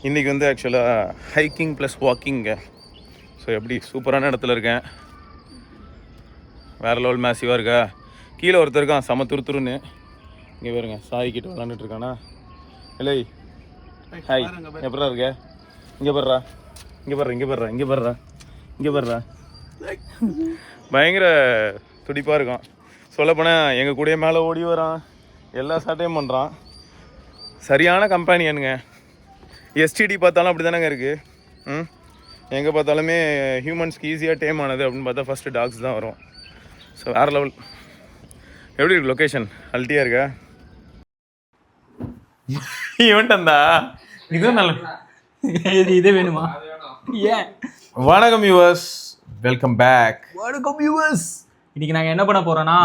இன்றைக்கி வந்து ஆக்சுவலாக ஹைக்கிங் ப்ளஸ் வாக்கிங்க. ஸோ எப்படி சூப்பரான இடத்துல இருக்கேன். வேறு லெவல் மேசிவாக இருக்கா. கீழே ஒருத்தர் இருக்கான் செம துருத்துருன்னு. இங்கே பாருங்க சாய் கிட்ட விளாண்டுட்டு இருக்கானா. இல்லை ஹாய், எப்படா இருக்க? இங்கே படுறா, இங்கே படுற, இங்கே படுறா, இங்கே படுறா, இங்கே படுறா. பயங்கர துடிப்பாக இருக்கான். சொல்லப்போனால் எங்கள் கூடயே மேலே ஓடி வரான், எல்லா சாட்டையும் பண்ணுறான். சரியான கம்பெனியனுங்க. எஸ்டிடி பார்த்தாலும் அப்படி தானேங்க இருக்குது. எங்கே பார்த்தாலுமே ஹியூமன்ஸ்க்கு ஈஸியாக டேம் ஆனது அப்படின்னு பார்த்தா ஃபஸ்ட்டு டாக்ஸ் தான் வரும். ஸோ வேறு லெவல். எப்படி இருக்கு லொக்கேஷன்? அல்ட்டியாக இருக்கா? இவன்ட்டு வந்தா இதுவும் நல்ல இதே வேணுமா? ஏன்? வணக்கம் யூவர்ஸ், வெல்கம் பேக். வணக்கம் வியூவர்ஸ். இன்னைக்கு நாங்கள் என்ன பண்ண போறோம்னா,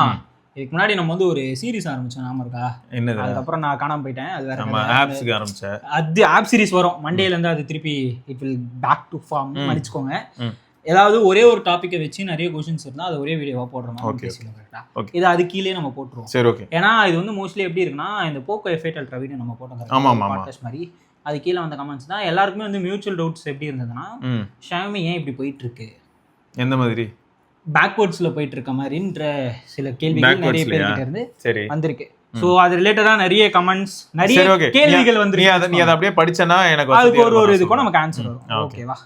இதுக்கு முன்னாடி நம்ம வந்து ஒரு சீரிஸ் ஆரம்பிச்சோம், நாம இருக்கா? என்னது? அதுக்கப்புறம் நான் காணாம போயிட்டேன். அது வேற நம்ம ஆப்ஸ்க்கு ஆரம்பிச்சேன். அது ஆப் சீரிஸ் வரும் மண்டேல இருந்து. அது திருப்பி it will back to form. மன்னிச்சுக்கோங்க. ஏதாவது ஒரே ஒரு டாபிக்கை வச்சு நிறைய கொஸ்டின்ஸ் இருந்தால் அது ஒரே வீடியோவாக போடுறோம். இது அது கீழே நம்ம போட்டுருவோம். சரி, ஓகே. ஏன்னா இது வந்து மோஸ்ட்லி எப்படி இருக்குன்னா, இந்த போக்கோ எஃபேட் அல்ட்ரா வீடியோ நம்ம போட்டோம் மாதிரி, அது கீழே வந்த கமெண்ட்ஸ் தான் எல்லாருக்குமே வந்து மியூச்சுவல் டவுட்ஸ் எப்படி இருந்ததுன்னா, ஷாமி ஏன் இப்படி போயிட்டு இருக்கு, எந்த மாதிரி பேக்வர்ட்ஸ்ல போயிட்டு இருக்க மாதிரின்ற சில கேள்விகள் நிறைய பேர்கிட்ட இருந்து வந்திருக்கு. சோ அது ரிலேட்டடா நிறைய கமெண்ட்ஸ், நிறைய கேள்விகள் வந்து நீ அதை அப்படியே படிச்சனா எனக்கு அதுக்கு ஒரு இதுக்கும் நமக்கு ஆன்சர் வரும். ஓகேவா?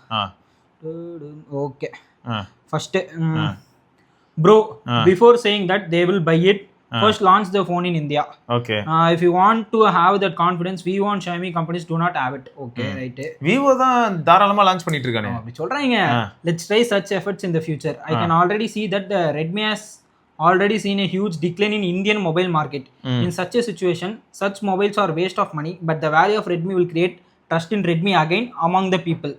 Okay. First bro, before saying that they will buy it, first launch the phone in India. Okay. If you want to have that confidence, Vivo and Xiaomi companies do not have it. Okay, right. Vivo தான் தாராளமா launch பண்ணிட்டு இருக்கானே. அப்படி சொல்றாங்க. Let's try such efforts in the future. I can already see that the Redmi has already seen a huge decline in Indian mobile market. In such a situation, such mobiles are waste of money, but the value of Redmi will create trust in Redmi again among the people.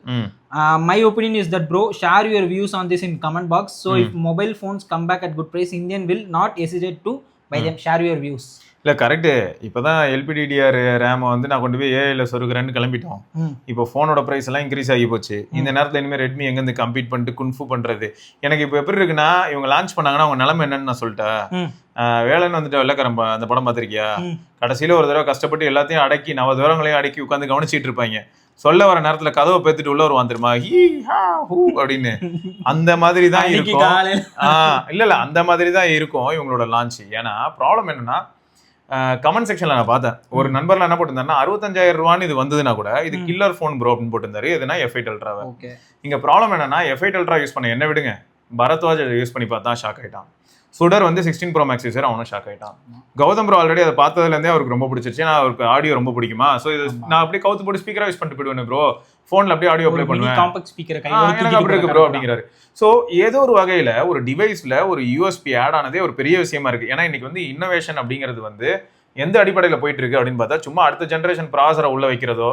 My opinion is that, bro, share your views on this in comment box. So if mobile phones come back at good price, Indian will not hesitate to buy them. Share your views. இல்லை correct. இப்போ தான் LPDDR ரேமை வந்து நான் கொண்டு போய் ஏஐல சொருகிறேன்னு கிளம்பிட்டோம். இப்போ ஃபோனோட ப்ரைஸ் எல்லாம் இன்க்ரீஸ் ஆகி போச்சு. இந்த நேரத்தில் இனிமேல் ரெட்மி எங்கேருந்து கம்பீட் பண்ணிட்டு குன்ஃபு பண்ணுறது? எனக்கு இப்போ எப்படி இருக்குன்னா, இவங்க லான்ச் பண்ணாங்கன்னா அவங்க நிலைமை என்னன்னு நான் சொல்லிட்டேன். வேலைன்னு வந்துட்டு வெள்ளக்காரன் அந்த படம் பார்த்துருக்கியா? கடைசியில் ஒரு தடவை கஷ்டப்பட்டு எல்லாத்தையும் அடக்கி நவதூரங்களையும் அடக்கி உட்காந்து கவனிச்சிட்டு இருப்பாங்க. சொல்ல வர நேரத்தில் கதவை பேத்துட்டு உள்ள வருவான் தெரியுமா, ஹீ ஹா ஹூ அப்படின்னு. அந்த மாதிரி தான் இருக்கும். இல்லை அந்த மாதிரி தான் இருக்கும் இவங்களோட லான்ச். ஏன்னா ப்ராப்ளம் என்னன்னா, கமெண்ட் செக்ஷன்ல நான் பார்த்தேன், ஒரு நண்பர்ல என்ன போட்டிருந்தாருன்னா, 65,000 ரூபான்னு இது வந்ததுன்னா கூட இது கில்லர் ஃபோன் ப்ரோ அப்படின்னு போட்டிருந்தாரு. எதுனா F8 Ultra. இங்க ப்ராப்ளம் என்னன்னா, F8 Ultra யூஸ் பண்ண என்ன விடுங்க, பரத்வாஜ் யூஸ் பண்ணி பார்த்தா ஷாக் ஆயிட்டான். சுடர் வந்து 16 Pro Max யூஸர், அவனும் ஷாக் ஆயிட்டான். கௌதம் ப்ரோ ஆல்ரெடி அதை பார்த்ததுலேருந்தே அவருக்கு ரொம்ப பிடிச்சிருச்சு. நான் அவருக்கு ஆடியோ ரொம்ப பிடிக்குமா, ஸோ இது நான் அப்படியே கவுத்து போட்டு ஸ்பீக்கரா யூஸ் பண்ணிட்டு போயிடுவேன் ப்ரோ, ஃபோன்ல அப்படியே ஆடியோ அப்ளை பண்ணுவேன், எனக்கு அப்படி இருக்கு ப்ரோ அப்படிங்கிறாரு. ஸோ ஏதோ ஒரு வகையில ஒரு டிவைஸ்ல ஒரு USB ஆட் ஆனதே ஒரு பெரிய விஷயமா இருக்கு. ஏன்னா இன்னைக்கு வந்து இன்னோவேஷன் அப்படிங்கிறது வந்து எந்த அடிப்படையில போயிட்டு இருக்கு அப்படின்னு பார்த்தா, சும்மா அடுத்த ஜெனரேஷன் ப்ராசரை உள்ள வைக்கிறதோ,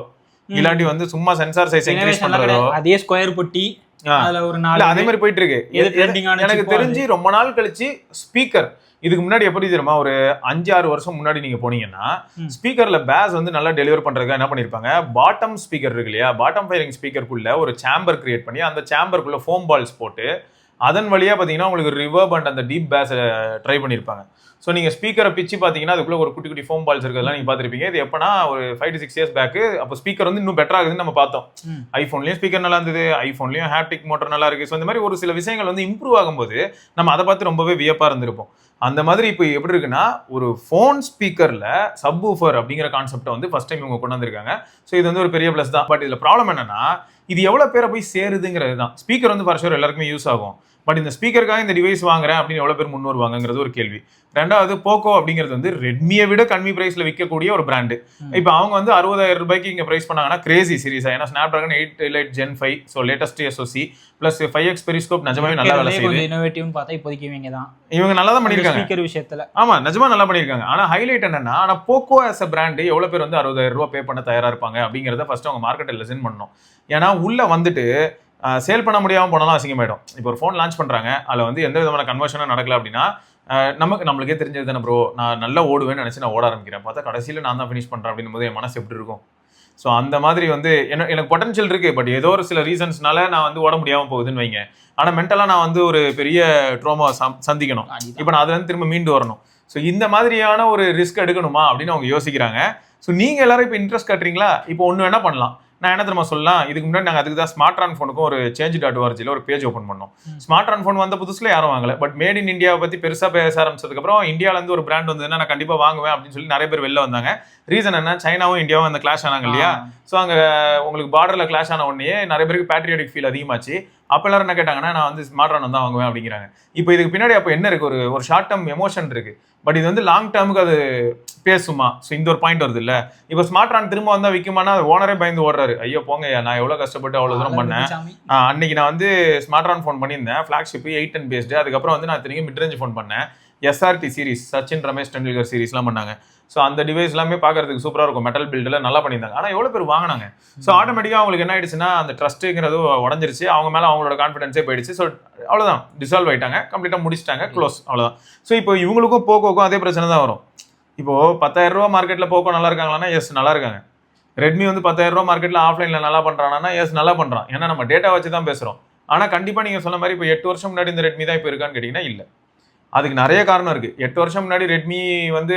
இல்லாட்டி வந்து சும்மா சென்சார் சைஸ் இன்க்ரீஸ் பண்றதோ, அதே ஸ்கொயர் பொட்டி அதே மாதிரி போயிட்டு இருக்கு. எனக்கு தெரிஞ்சு ரொம்ப நாள் கழிச்சு ஸ்பீக்கர், இதுக்கு முன்னாடி எப்படி தெரியுமா, ஒரு 5-6 வருஷம் முன்னாடி நீங்க போனீங்கன்னா ஸ்பீக்கர்ல பேஸ் வந்து நல்லா டெலிவர் பண்றதுக்கு என்ன பண்ணிருப்பாங்க, பாட்டம் ஸ்பீக்கர் இருக்கு இல்லையா, பாட்டம் ஃபயரிங் ஸ்பீக்கருக்குள்ள ஒரு சேம்பர் கிரியேட் பண்ணி அந்த சேம்பருக்குள்ள ஃபோம் பால்ஸ் போட்டு அதன் வழியா பாத்தீங்கன்னா உங்களுக்கு ரிவர்ப் அண்ட் அந்த டீப் பேஸ் ட்ரை பண்ணிருப்பாங்க. ஸோ நீங்கள் ஸ்பீக்கரை பிச்சு பார்த்தீங்கன்னா அதுக்குள்ள ஒரு குட்டி குட்டி ஃபோம் பால்ஸ் இருக்கிறதெல்லாம் நீங்கள் பார்த்துருப்பீங்க. இது எப்போனா ஒரு 5 to 6 years பேக்கு. அப்போ ஸ்பீக்கர் வந்து இன்னும் பெட்டர் ஆகுதுன்னு நம்ம பார்த்தோம். ஐஃபோன்லேயும் ஸ்பீக்கர் நல்லா இருந்தது, ஐஃபோன்லேயும் ஹேப்டிக் மோட்டர் நல்லா இருக்கு. ஸோ இந்த மாதிரி ஒரு சில விஷயங்கள் வந்து இம்ப்ரூவ் ஆகும்போது நம்ம அதை பார்த்து ரொம்பவே வியப்பாக இருந்திருப்போம். அந்த மாதிரி இப்போ எப்படி இருக்குன்னா, ஒரு ஃபோன் ஸ்பீக்கரில் சப் ஊஃபர் அப்படிங்கிற கான்செப்டை வந்து ஃபர்ஸ்ட் டைம் இவங்க கொண்டு வந்திருக்காங்க. ஸோ இது வந்து ஒரு பெரிய ப்ளஸ் தான். பட் இதில் ப்ராப்ளம் என்னன்னா, இது எவ்வளோ பேரை போய் சேருதுங்கிறது தான். ஸ்பீக்கர் வந்து ஃபார் ஷூர் எல்லாருக்குமே யூஸ் ஆகும். பட் இந்த ஸ்பீக்கருக்காக இந்த டிவைஸ் வாங்குறேன் அப்படின்னு எவ்வளோ பேர் முன் வருவாங்கிறது ஒரு கேள்வி. ரெண்டாவது, போக்கோ அப்படிங்கிறது வந்து ரெட்மியை விட கம்மி பிரைஸ்ல விற்கக்கூடிய ஒரு பிராண்டு. இப்போ அவங்க வந்து 60,000 ரூபாய்க்கு இங்கே பிரைஸ் பண்ணாங்கன்னா கிரேசி சீரிஸா. ஏன்னா Snapdragon 8 Elite Gen 5, so latest SoC plus 5x periscope நிஜமாவே நல்லா வேலை செய்யுது. இன்னோவேட்டிவ்னு பார்த்தா இப்போதைக்கு இவங்க நல்லா தான் பண்ணியிருக்காங்க ஸ்பீக்கர் விஷயத்துல. ஆமா, நிஜமா நல்லா பண்ணியிருக்காங்க. ஆனா ஹைலைட் என்னன்னா, ஆனா போக்கோ ஆஸ் அ பிராண்டு எவ்வளோ பேர் வந்து 60,000 ரூபாய் பே பண்ண தயாரா இருப்பாங்க அப்படிங்கிறத ஃபர்ஸ்ட் அவங்க மார்க்கெட்டில் லெசன் பண்ணணும். ஏன்னா உள்ள வந்துட்டு சேல் பண்ண முடியாமல் போனாலும் அசிங்கமாயிடும். இப்போ ஒரு ஃபோன் லான்ச் பண்ணுறாங்க, அதில் வந்து எந்த விதமான கன்வர்ஷனும் நடக்கல அப்படின்னா நம்மளுக்கே தெரிஞ்சது தானே ப்ரோ, நான் நல்லா ஓடுவேன்னு நினச்சி நான் ஓட ஆரம்பிக்கிறேன், பார்த்தா கடைசியில் நான் தான் ஃபினிஷ் பண்ணுறேன் அப்படின்னும் போது என் மனசு எப்படி இருக்கும்? ஸோ அந்த மாதிரி வந்து எனக்கு பொட்டன்ஷியல் இருக்குது, பட் ஏதோ ஒரு சில ரீசன்ஸ்னால நான் வந்து ஓட முடியாமல் போகுதுன்னு வைங்க. ஆனால் மென்டலாக நான் வந்து ஒரு பெரிய ட்ரோமா சந்திக்கணும். இப்போ நான் அதுலேருந்து திரும்ப மீண்டு வரணும். ஸோ இந்த மாதிரியான ஒரு ரிஸ்க் எடுக்கணுமா அப்படின்னு அவங்க யோசிக்கிறாங்க. ஸோ நீங்கள் எல்லாரும் இப்போ இன்ட்ரெஸ்ட் காட்டுறீங்களா? இப்போ ஒன்று வேணா பண்ணலாம், நான் என்ன தெரியுமா சொல்லலாம், இதுக்கு முன்னாடி நாங்கள் அதுக்கு தான் ஸ்மார்ட் ஃபோனுக்கும் ஒரு change.org ஒரு பேஜ் ஓப்பன் பண்ணோம். ஸ்மார்ட் ஃபோன் வந்த புதுசுல யாரும் வாங்கல, பட் மேட் இன் இந்தியாவை பத்தி பெருசா பேச ஆரம்பிச்சதுக்கப்புறம் இந்தியாவிலேருந்து ஒரு பிராண்ட் வந்ததுன்னா நான் கண்டிப்பா வாங்குவேன் அப்படின்னு சொல்லி நிறைய பேர் வெளில வந்தாங்க. ரீசன் என்ன, சைனாவும் இந்தியாவும் அந்த கிளாஷ் ஆனாங்க இல்லையா. ஸோ அங்கே உங்களுக்கு பார்டர்ல கிளாஷ் ஆன உடனே நிறைய பேருக்கு பேட்ரியாட்டிக் ஃபீல் அதிகமாச்சு. அப்போ எல்லாரும் என்ன கேட்டாங்கன்னா, நான் வந்து ஸ்மார்ட் தான் வாங்குவேன் அப்படிங்கிறாங்க. இப்போ இதுக்கு பின்னாடி அப்போ என்ன இருக்கு, ஒரு ஷார்ட் டேர்ம் எமோஷன் இருக்கு, பட் இது வந்து லாங் டேர்முக்கு அது பேசுமா. ஸோ இந்த ஒரு பாயிண்ட் வருது இல்ல. இப்போ ஸ்மார்ட் திரும்ப வந்தா விற்குமானா ஓனரே பயந்து ஓடுறாரு. ஐயோ போங்க, நான் எவ்வளவு கஷ்டப்பட்டு அவ்வளவு தூரம் பண்ணேன். அன்னைக்கு நான் வந்து ஸ்மார்ட் ஃபோன் பண்ணியிருந்தேன், ஃபிளாக்ஷிப் 810 பேஸ்டு. அதுக்கப்புறம் வந்து நான் திரும்பி மிட்ரேஞ்ச் ஃபோன் பண்ணேன், SRT சீரிஸ், சச்சின் ரமேஷ் டெண்டுல்கர் சீரிஸ்லாம் பண்ணாங்க. ஸோ அந்த டிவைஸ் எல்லாமே பார்க்கறதுக்கு சூப்பராக இருக்கும், மெட்டல் பில்டில் நல்லா பண்ணியிருந்தாங்க. ஆனால் எவ்வளோ பேர் வாங்கினாங்க. ஸோ ஆட்டோமேட்டிக்காக அவங்களுக்கு என்ன ஆயிடுச்சுன்னா, அந்த ட்ரஸ்ட்டுங்கிறது உடஞ்சிருச்சு, அவங்க மேலே அவங்களோட கான்ஃபிடன்ஸே போயிடுச்சு. ஸோ அவ்வளோதான், டிசால்வ் ஆயிட்டாங்க, கம்ப்ளீட்டாக முடிச்சிட்டாங்க, க்ளோஸ், அவ்வளோதான். ஸோ இப்போ இவங்களுக்கும் போக்கோக்கும் அதே பிரச்சனை தான் வரும். இப்போ 10,000 ரூபா மார்க்கெட்டில் போக்கோ நல்லா இருக்காங்களா? எஸ் நல்லா இருக்காங்க. ரெட்மி வந்து 10,000 ரூபா மார்க்கெட்டில் ஆஃப்லைனில் நல்லா பண்ணுறானா? எஸ் நல்லா பண்ணுறான். ஏன்னா நம்ம டேட்டா வச்சு தான் பேசுகிறோம். ஆனால் கண்டிப்பாக நீங்கள் சொன்ன மாதிரி இப்போ 8 வருஷம் முன்னாடி இந்த ரெட்மி தான் இப்போ இருக்கான்னு கேட்டிங்கன்னா இல்லை. அதுக்கு நிறைய காரணம் இருக்குது. 8 வருஷம் முன்னாடி ரெட்மி வந்து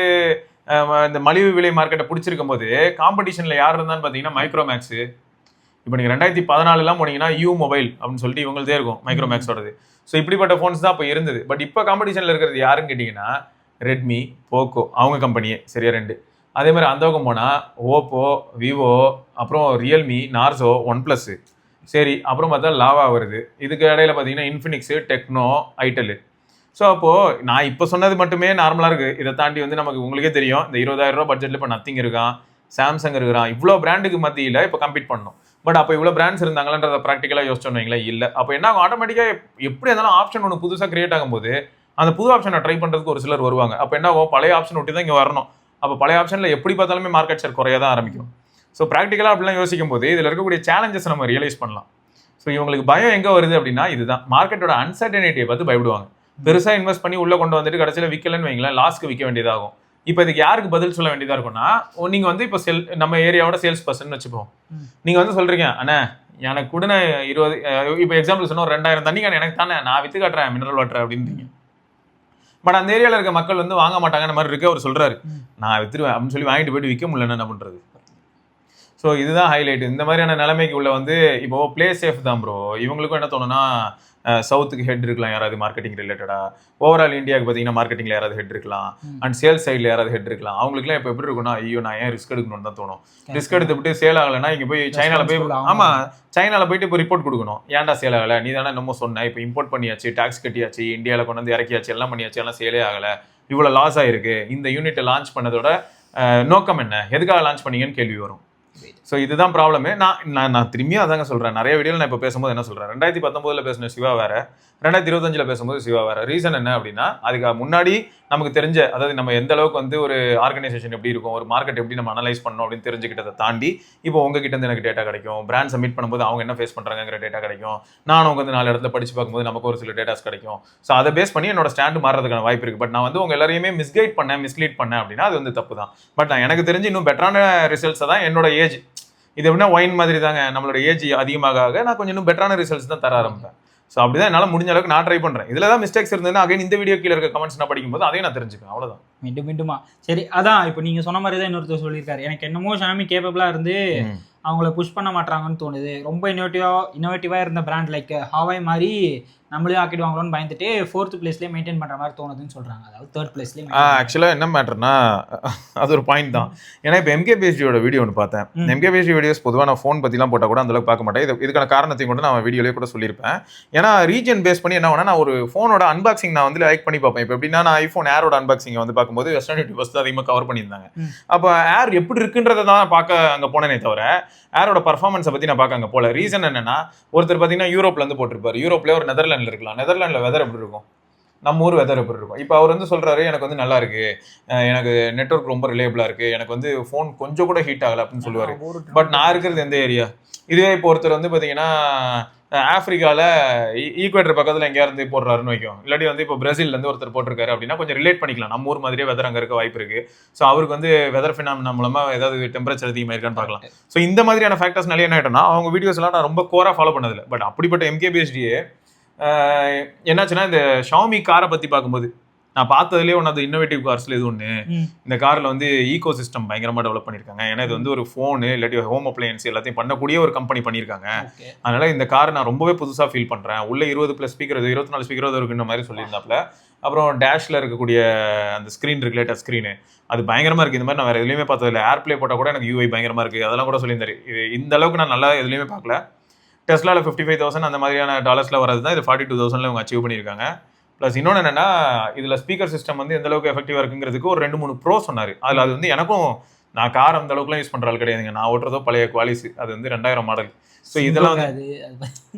இந்த மலிவு விலை மார்க்கெட்டை பிடிச்சிருக்கும் போது காம்படிஷனில் யார் இருந்தான்னு பார்த்தீங்கன்னா மைக்ரோமேக்ஸு. இப்போ நீங்கள் 2014 போனீங்கன்னா யூ மொபைல் அப்படின்னு சொல்லிட்டு இவங்களதே இருக்கும், மைக்ரோமேக்ஸோடது. ஸோ இப்படிப்பட்ட ஃபோன்ஸ் தான் இப்போ இருந்தது. பட் இப்போ காம்படிஷனில் இருக்கிறது யாருன்னு கேட்டிங்கன்னா ரெட்மி, போக்கோ, அவங்க கம்பெனியே சரியா 2. அதே மாதிரி அந்த பக்கம் போனால் ஓப்போ, விவோ, அப்புறம் ரியல்மி, நார்சோ, OnePlus, சரி அப்புறம் பார்த்தா லாவா வருது. இதுக்கு இடையில பார்த்தீங்கன்னா இன்ஃபினிக்ஸு, டெக்னோ, ஐட்டலு. ஸோ அப்போது நான் இப்போ சொன்னது மட்டுமே நார்மலாக இருக்குது. இதை தாண்டி வந்து நமக்கு உங்களுக்கே தெரியும், இந்த 20,000 ரூபா பட்ஜெட்டில் இப்போ நத்திங் இருக்கான், சாம்சங் இருக்கிறான். இவ்வளோ பிராண்டுக்கு மத்தியில் இப்போ கம்பீட் பண்ணணும். பட் அப்போ இவ்வளோ பிராண்ட்ஸ் இருந்தாங்களன்றதை ப்ராக்டிக்கலாக யோசிச்சோன்னு வைங்களேன், இல்லை. அப்போ என்ன ஆகும், ஆட்டோமேட்டிக்காக எப்படி இருந்தாலும் ஆப்ஷன் ஒன்று புதுசாக கிரியேட் ஆகும்போது அந்த புது ஆப்ஷனை ட்ரை பண்ணுறதுக்கு ஒரு சிலர் வருவாங்க. அப்போ என்ன ஆகும், பழைய ஆப்ஷன் விட்டு தான் இங்கே வரணும். அப்போ பழைய ஆப்ஷனில் எப்படி பார்த்தாலுமே மார்க்கெட் ஷேர் குறைய தான் ஆரம்பிக்கும். ஸோ ப்ராக்டிக்கலாக அப்படிலாம் யோசிக்கும் போது இதில் இருக்கக்கூடிய சேலஞ்சஸ் நம்ம ரியலைஸ் பண்ணலாம். ஸோ இவங்களுக்கு பயம் எங்கே வருது அப்படின்னா, இதுதான் மார்க்கெட்டோட அன்சர்டனிட்டியை பார்த்து பயப்படுவாங்க. பெருசாக இன்வெஸ்ட் பண்ணி உள்ள கொண்டு வந்துட்டு கடைசியில் விற்கலன்னு வைங்களேன், லாஸ்க்கு விற்க வேண்டியதாகும். இப்போ இதுக்கு யாருக்கு பதில் சொல்ல வேண்டியதாக இருக்கும்னா, நீங்கள் வந்து இப்போ நம்ம ஏரியாவோட சேல்ஸ் பர்சன் வச்சுப்போம். நீங்கள் வந்து சொல்கிறீங்க, அண்ணா எனக்கு கூட 20, இப்போ எக்ஸாம்பிள் சொன்னால் ஒரு 2,000 தண்ணிக்கான எனக்கு தானே, நான் விற்று காட்டுறேன் மினரல் வாட்டர் அப்படின்றீங்க. பட் அந்த ஏரியாவில் இருக்க மக்கள் வந்து வாங்க மாட்டாங்கன்ற மாதிரி இருக்கு. அவர் சொல்கிறாரு நான் விற்றுருவேன் அப்படின்னு சொல்லி வாங்கிட்டு போயிட்டு விற்க முடியலன்னு என்ன பண்ணுறது. ஸோ இதுதான் ஹைலைட். இந்த மாதிரியான நிலைமைக்கு உள்ள வந்து இப்போ பிளே சேஃப் தான் ப்ரோ. இவங்களுக்கும் என்ன தோணுன்னா, சவுத்துக்கு ஹெட் இருக்கலாம் யாராவது மார்க்கெட்டிங் ரிலேட்டடாக, ஓவரால் இந்தியாவுக்கு பார்த்தீங்கன்னா மார்க்கெட்டிங்கில் யாராவது ஹெட் இருக்கலாம், அண்ட் சேல்ஸ் சைடில் யாராவது ஹெட் இருக்கலாம். அவங்களுக்குலாம் இப்போ எப்படி இருக்குன்னா, ஐயோ நான் ஏன் ரிஸ்க் எடுக்கணும்னு தான் தோணும். ரிஸ்க் எடுத்துவிட்டு சேல் ஆகலைன்னா இங்கே போய் சைனாவில் போய், ஆமாம் சைனாவில் போயிட்டு இப்போ ரிப்போர்ட் கொடுக்கணும், ஏன்டா சேல் ஆகலை, நீ தானே என்னமோ சொன்ன, இப்போ இம்போர்ட் பண்ணியாச்சு, டாக்ஸ் கட்டியாச்சு, இந்தியாவில் கொண்டு வந்து இறக்கியாச்சு, எல்லாம் பண்ணியாச்சு, எல்லாம் சேலே ஆகலை, இவ்வளோ லாஸ் ஆகிருக்கு, இந்த யூனிட்டை லான்ச் பண்ணதோட நோக்கம் என்ன, எதுக்காக லான்ச் பண்ணீங்கன்னு கேள்வி வரும். ஸோ இதுதான் ப்ராப்ளமே. நான் திரும்பியும் அதாங்க சொல்கிறேன். நிறைய வீடியோவில் நான் இப்போ பேசும்போது என்ன சொல்கிறேன், 2019 பேசின சிவா வேறு, 2025 பேசும்போது சிவா வேறு. ரீசன் என்ன அப்படின்னா, அதுக்கு முன்னாடி நமக்கு தெரிஞ்ச, அதாவது நம்ம எந்த அளவுக்கு வந்து ஒரு ஆர்கனைசேஷன் எப்படி இருக்கும், ஒரு மார்க்கெட் எப்படி நம்ம அனலைஸ் பண்ணணும் அப்படின்னு தெரிஞ்சுக்கிட்டதை தாண்டி இப்போ உங்ககிட்ட இருந்து எனக்கு டேட்டா கிடைக்கும், பிராண்ட் சப்மிட் பண்ணும்போது அவங்க என்ன ஃபேஸ் பண்ணுறாங்கிற டேட்டா கிடைக்கும், நானும் உங்க வந்து 4 இடத்துல படிச்சு பார்க்கும்போது நமக்கு ஒரு சில டேட்டாஸ் கிடைக்கும். ஸோ அதை பேஸ் பண்ணி என்னோட ஸ்டாண்டு மாறதுக்கான வாய்ப்பு இருக்குது. பட் நான் வந்து உங்க எல்லாரையுமே மிஸ்லீட் பண்ணேன் அப்படின்னா அது வந்து தப்பு தான். பட் நான் எனக்கு தெரிஞ்சு இன்னும் பெட்டரான ரிசல்ட்ஸை தான், என்னோட ஏஜ் இது எப்படின்னா ஒயின் மாதிரி தாங்க, நம்மளோட ஏஜ் அதிகமாக நான் கொஞ்சம் இன்னும் பெட்டரான ரிசல்ட்ஸ் தான் தர ஆரம்பிப்பேன். ஸோ அப்படிதான் என்னால் முடிஞ்ச அளவுக்கு நான் ட்ரை பண்ணுறேன். இதில் தான் மிஸ்டேக்ஸ் இருந்ததுன்னா அகைன் இந்த வீடியோ கீழே இருக்க கமெண்ட்ஸ் நான் படிக்கும்போது அதையும் நான் தெரிஞ்சுப்பேன். அவ்வளோதான். மீண்டுமா சரி, அதான் இப்போ நீங்கள் சொன்ன மாதிரி தான் இன்னொருத்தர் சொல்லியிருக்காரு, எனக்கு என்னமோ ஷாமி கேப்பபிளாக இருந்து அவங்கள புஷ் பண்ண மாட்டாங்கன்னு தோணுது. ரொம்ப இன்னோவேட்டிவாக இருந்த பிராண்ட் லைக் ஹாவாய் மாதிரி நம்மளே ஆக்கிடுவாங்களோன்னு பயந்துட்டு 4th பிளேஸ்லேயே மெயின்டைன் பண்ணுற மாதிரி தோணுதுன்னு சொல்கிறாங்க. அதாவது 3rd பிளேஸ்லேயே. ஆக்சுவலாக என்ன மேட்டர்னா, அது ஒரு பாயிண்ட் தான். ஏன்னா இப்போ MKBHDயோட வீடியோ ஒன்று பார்த்தேன். MKBHD வீடியோஸ் பொதுவாக நான் ஃபோன் பற்றிலாம் போட்டால் கூட அந்தளவுக்கு பார்க்க மாட்டேன். இதுக்கான காரணத்தையும் கூட நான் வீடியோலேயே கூட சொல்லியிருப்பேன். ஏன்னா ரீஜன் பேஸ் பண்ணி என்ன வேணா, நான் ஒரு ஃபோனோட அன்பாக்சிங் நான் வந்து லைக் பண்ணி பார்ப்பேன். இப்போ எப்படின்னா, நான் ஐஃபோன் ஏரோட அன்பாக்சிங்கை வந்து பார்க்கும்போது வெஸ்டர்ன் யூடியூபர்ஸ் தான் அதிகமாக கவர் பண்ணியிருந்தாங்க. அப்போ ஏர் எப்படி இருக்குன்றதை தான் பார்க்க அங்கே போனேனே தவிர ஏரோட பர்ஃபார்மன்ஸை பற்றி நான் பார்க்க அங்கே போல. ரீசன் என்னன்னா, ஒருத்தர் பார்த்தீங்கன்னா யூரோப்லேருந்து போட்டிருப்பாரு, யூரோப்லேயே ஒரு நெதர்லாண்டில் இருக்கலாம், நெதர்லாண்டில் வெதர் எப்படி இருக்கும், நம்ம ஊர் வெதர் எப்படி இருக்கும். இப்போ அவர் வந்து சொல்கிறாரு, எனக்கு வந்து நல்லா இருக்கு, எனக்கு நெட்வொர்க் ரொம்ப ரிலேபிளாக இருக்குது, எனக்கு வந்து ஃபோன் கொஞ்சம் கூட ஹீட் ஆகலை அப்படின்னு சொல்லுவார். பட் நான் இருக்கிறது எந்த ஏரியா, இதுவே இப்போ ஒருத்தர் வந்து பார்த்தீங்கன்னா ஆஃப்ரிக்காவில் ஈக்குவேட்டர் பக்கத்தில் எங்கேயா இருந்து போடுறாருன்னு வைக்கும், இல்லாட்டி வந்து இப்போ பிரேசில்லேருந்து ஒருத்தர் போட்டிருக்காரு அப்படின்னா கொஞ்சம் ரிலேட் பண்ணிக்கலாம், நம்ம ஊர் மாதிரியே வெதர் அங்கே இருக்க வாய்ப்பு இருக்குது. ஸோ அவருக்கு வந்து வெதர் ஃபினாமினா மூலமாக ஏதாவது டெம்பரேச்சர் அதிகமாக இருக்கான்னு பார்க்கலாம். ஸோ இந்த மாதிரியான ஃபேக்டர்ஸ் நிறைய என்ன ஆகிட்டோம்னா, அவங்க வீடியோஸ் எல்லாம் நான் ரொம்ப கோராக ஃபாலோ பண்ணதில்லை. பட் அப்படிப்பட்ட MKBHD என்னாச்சுன்னா, இந்த ஷாமி காரை பற்றி பார்க்கும்போது நான் பார்த்ததுலேயே ஒன்று அது இன்னோவேட்டிவ் கார்ஸ்ல இது ஒன்று. இந்த காரில் வந்து ஈகோ சிஸ்டம் பயங்கரமாக டெவலப் பண்ணியிருக்காங்க. ஏன்னா இது வந்து ஒரு ஃபோனு இல்லாட்டி ஹோம் அப்ளையன்ஸ் எல்லாத்தையும் பண்ணக்கூடிய ஒரு கம்பெனி பண்ணியிருக்காங்க. அதனால இந்த கார் நான் ரொம்பவே புதுசாக ஃபீல் பண்ணுறேன். உள்ள 20+ ஸ்பீக்கர் 24 ஸ்பீக்கர் இருக்குன்ற மாதிரி சொல்லியிருந்தாப்புல. அப்புறம் டேஷ்ல இருக்கக்கூடிய அந்த ஸ்க்ரீன் இருக்கு, டச் ஸ்க்ரீனு, அது பயங்கரமா இருக்கு. இந்த மாதிரி நான் வேற எதுலையுமே பார்த்ததில்ல. ஏர்ப்ளே போட்டால் கூட எனக்கு யூஐ பயங்கரமா இருக்கு, அதெல்லாம் கூட சொல்லியிருந்தாரு. இது இந்த அளவுக்கு நான் நல்லா எதுலையுமே பார்க்கல. டெஸ்லாவில் 55,000 அந்த மாதிரியான டாலர்ஸ்ல வரது தான் இது 42,000 இவங்க அச்சீவ் பண்ணியிருக்காங்க. ப்ளஸ் இன்னொன்று என்னன்னா, இதில் ஸ்பீக்கர் சிஸ்டம் வந்து எந்த அளவுக்கு எஃபெக்டிவாக இருக்குங்கிறதுக்கு ஒரு 2-3 ப்ரோ சொன்னார். அதில் அது வந்து எனக்கும், நான் கார் அந்த அளவுக்குலாம் யூஸ் பண்ணுற ஆள் கிடையாதுங்க. நான் ஓட்டுறதோ பழைய குவாலிஸ், அது வந்து 2000 மாடல். ஸோ இதெல்லாம்